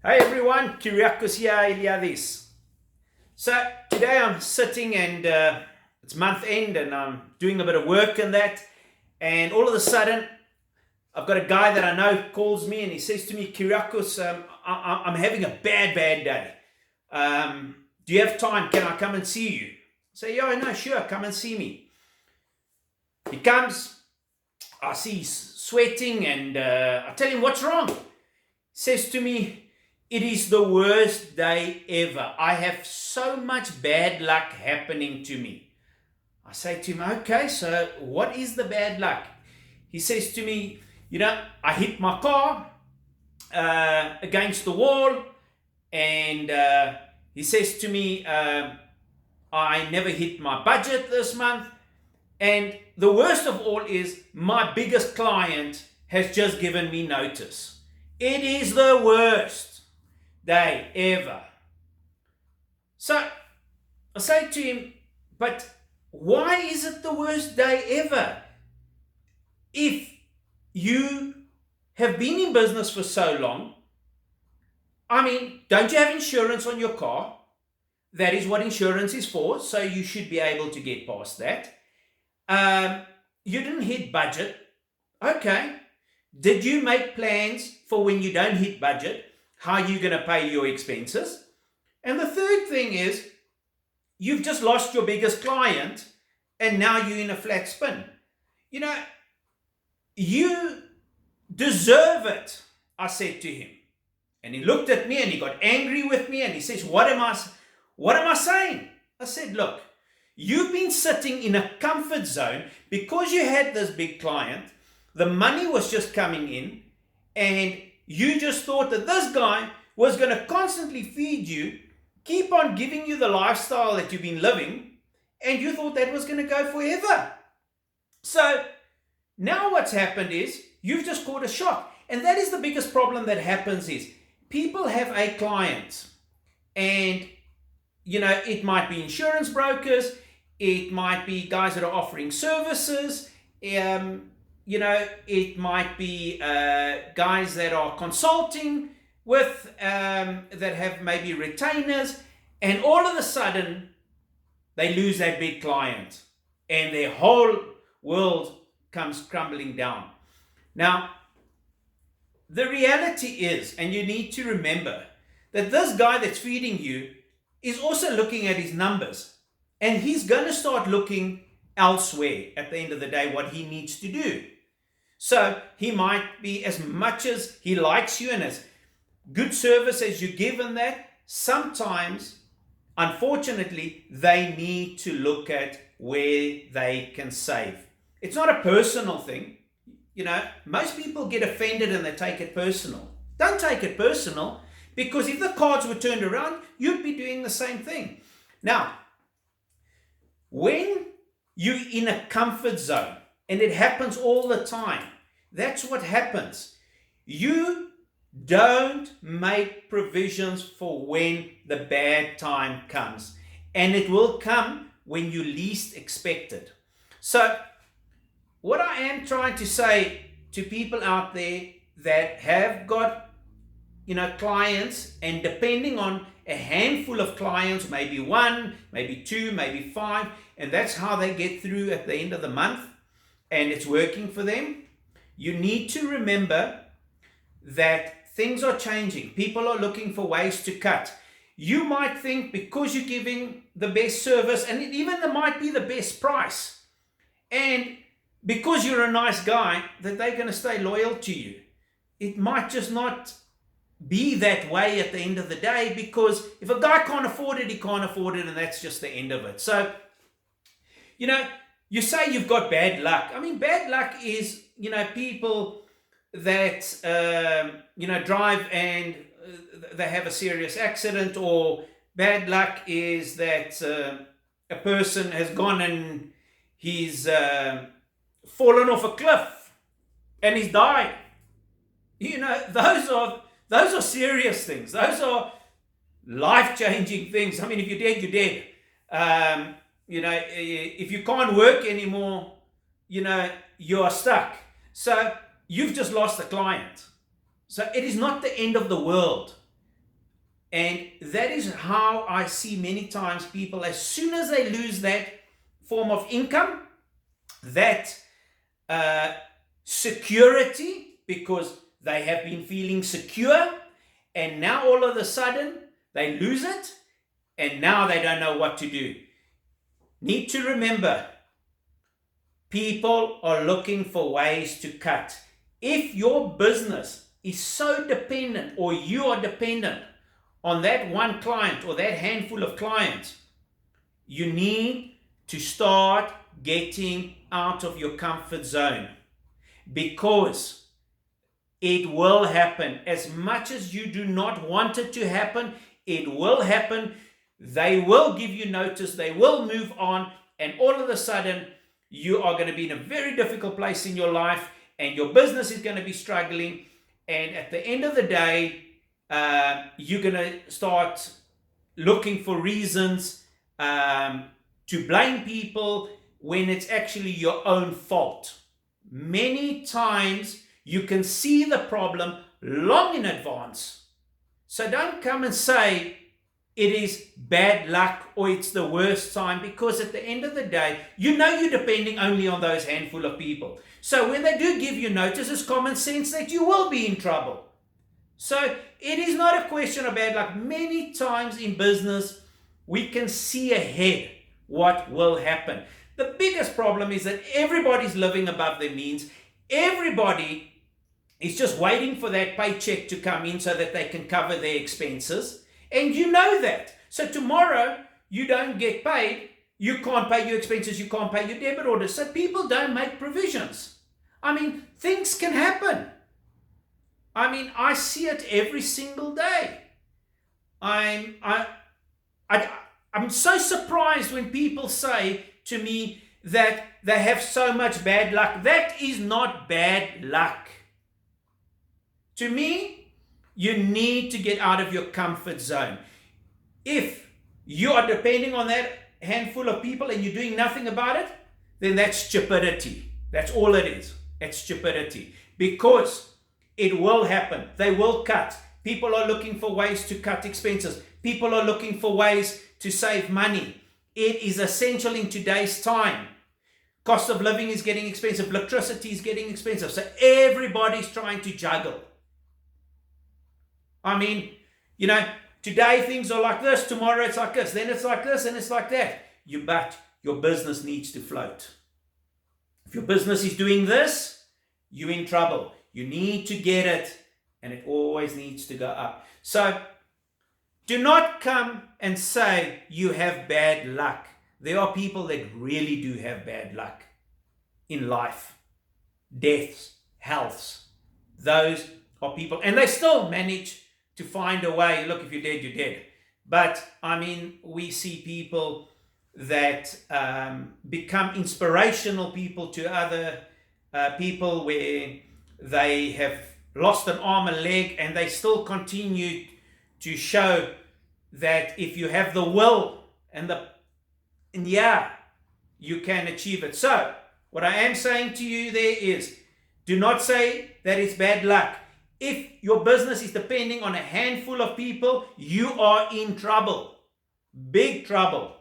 Hey everyone, Kyriakos here, Iliadis. So today I'm sitting and it's month end and I'm doing a bit of work and that, and all of a sudden I've got a guy that I know calls me and he says to me, Kyriakos, I'm having a bad day. Do you have time? Can I come and see you? I say, yeah, no, sure, come and see me. He comes, I see he's sweating and I tell him, what's wrong? He says to me, it is the worst day ever. I have so much bad luck happening to me. I say to him, okay, so what is the bad luck? He says to me, I hit my car against the wall, and he says to me, I never hit my budget this month. And the worst of all is my biggest client has just given me notice. It is the worst day ever. So I say to him, but why is it the worst day ever? If you have been in business for so long, don't you have insurance on your car? That is what insurance is for, so you should be able to get past that. You didn't hit budget. Okay. Did you make plans for when you don't hit budget? How are you going to pay your expenses? And the third thing is, you've just lost your biggest client and now you're in a flat spin. You deserve it, I said to him. And he looked at me and he got angry with me and he says, what am I saying? I said, look, you've been sitting in a comfort zone because you had this big client. The money was just coming in and you just thought that this guy was going to constantly feed you, keep on giving you the lifestyle that you've been living, and you thought that was going to go forever. So now what's happened is you've just caught a shock. And that is the biggest problem that happens is people have a client and, it might be insurance brokers, it might be guys that are offering services, it might be guys that are consulting with, that have maybe retainers, and all of a sudden they lose that big client and their whole world comes crumbling down. Now, the reality is, and you need to remember, that this guy that's feeding you is also looking at his numbers, and he's going to start looking elsewhere at the end of the day what he needs to do. So he might be, as much as he likes you and as good service as you give him that, sometimes, unfortunately, they need to look at where they can save. It's not a personal thing. Most people get offended and they take it personal. Don't take it personal, because if the cards were turned around, you'd be doing the same thing. Now, when you're in a comfort zone, and it happens all the time, that's what happens. You don't make provisions for when the bad time comes, and it will come when you least expect it. So what I am trying to say to people out there that have got clients, and depending on a handful of clients, maybe one, maybe two, maybe five, and that's how they get through at the end of the month, and it's working for them, you need to remember that things are changing. People are looking for ways to cut. You might think because you're giving the best service, and even there might be the best price, and because you're a nice guy, that they're going to stay loyal to you. It might just not be that way at the end of the day, because if a guy can't afford it, he can't afford it, and that's just the end of it. So, you say you've got bad luck. Bad luck is, people that, drive and they have a serious accident, or bad luck is that a person has gone and he's fallen off a cliff and he's died. Those are serious things. Those are life-changing things. If you're dead, you're dead. If you can't work anymore, you are stuck. So you've just lost a client. So it is not the end of the world. And that is how I see many times people, as soon as they lose that form of income, that security, because they have been feeling secure, and now all of a sudden they lose it, and now they don't know what to do. Need to remember, people are looking for ways to cut. If your business is so dependent, or you are dependent on that one client or that handful of clients, you need to start getting out of your comfort zone, because it will happen. As much as you do not want it to happen, it will happen. They will give you notice, they will move on, and all of a sudden you are going to be in a very difficult place in your life, and your business is going to be struggling, and at the end of the day, you're going to start looking for reasons to blame people when it's actually your own fault. Many times you can see the problem long in advance. So don't come and say it is bad luck or it's the worst time, because at the end of the day, you know you're depending only on those handful of people. So when they do give you notice, it's common sense that you will be in trouble. So it is not a question of bad luck. Many times in business, we can see ahead what will happen. The biggest problem is that everybody's living above their means. Everybody is just waiting for that paycheck to come in so that they can cover their expenses. And you know that. So tomorrow you don't get paid, you can't pay your expenses, you can't pay your debit orders. So people don't make provisions. I mean, things can happen. I mean, I see it every single day. I'm so surprised when people say to me that they have so much bad luck. That is not bad luck. To me, you need to get out of your comfort zone. If you are depending on that handful of people and you're doing nothing about it, then that's stupidity. That's all it is. It's stupidity. Because it will happen. They will cut. People are looking for ways to cut expenses. People are looking for ways to save money. It is essential in today's time. Cost of living is getting expensive. Electricity is getting expensive. So everybody's trying to juggle. I mean, you know, today things are like this, tomorrow it's like this, then it's like this, and it's like that. But your business needs to float. If your business is doing this, you're in trouble. You need to get it, and it always needs to go up. So do not come and say you have bad luck. There are people that really do have bad luck in life. Deaths, healths. Those are people, and they still manage to find a way. Look, if you're dead, you're dead. But I mean, we see people that become inspirational people to other people, where they have lost an arm, a leg, and they still continue to show that if you have the will and you can achieve it. So what I am saying to you there is, do not say that it's bad luck. If your business is depending on a handful of people, you are in trouble. Big trouble.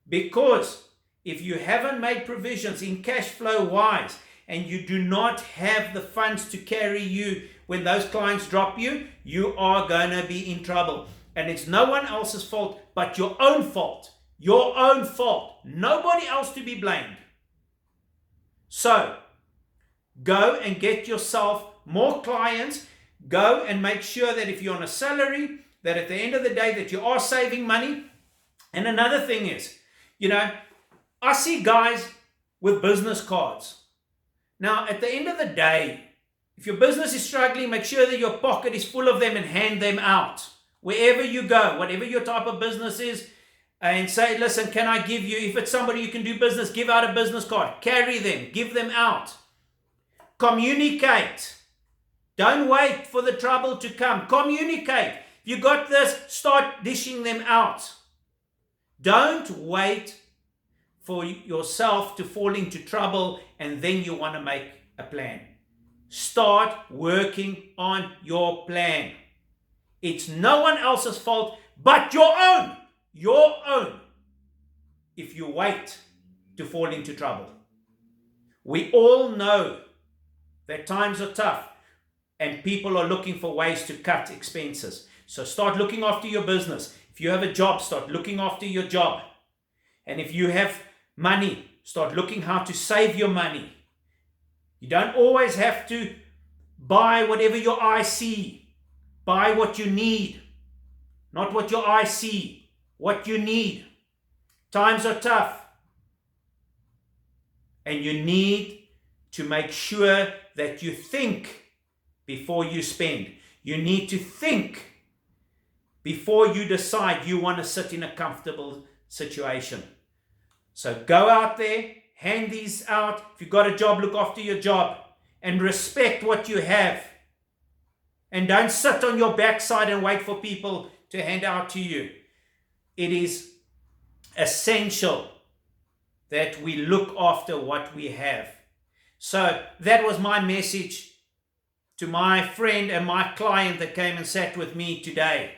Because if you haven't made provisions in cash flow wise, and you do not have the funds to carry you when those clients drop you, you are going to be in trouble. And it's no one else's fault but your own fault. Your own fault. Nobody else to be blamed. So, go and get yourself more clients. Go and make sure that if you're on a salary, that at the end of the day that you are saving money. And another thing is, you know, I see guys with business cards. Now, at the end of the day, if your business is struggling, make sure that your pocket is full of them and hand them out. Wherever you go, whatever your type of business is, and say, listen, can I give you, if it's somebody you can do business, give out a business card. Carry them, give them out. Communicate. Don't wait for the trouble to come. Communicate. If you got this, start dishing them out. Don't wait for yourself to fall into trouble and then you want to make a plan. Start working on your plan. It's no one else's fault but your own. Your own. If you wait to fall into trouble. We all know that times are tough and people are looking for ways to cut expenses. So start looking after your business. If you have a job, start looking after your job. And if you have money, start looking how to save your money. You don't always have to buy whatever your eyes see. Buy what you need, not what your eyes see, what you need. Times are tough. And you need to make sure that you think before you spend. You need to think before you decide you want to sit in a comfortable situation. So go out there, hand these out. If you've got a job, look after your job and respect what you have. And don't sit on your backside and wait for people to hand out to you. It is essential that we look after what we have. So that was my message to my friend and my client that came and sat with me today.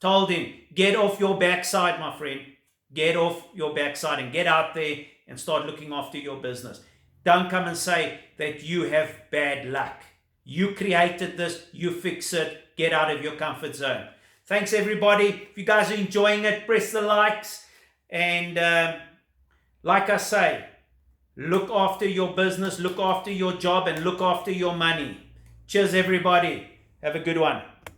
Told him, get off your backside, my friend. Get off your backside and get out there and start looking after your business. Don't come and say that you have bad luck. You created this, you fix it, get out of your comfort zone. Thanks everybody. If you guys are enjoying it, press the likes. And like I say, look after your business, look after your job, and look after your money. Cheers everybody. Have a good one.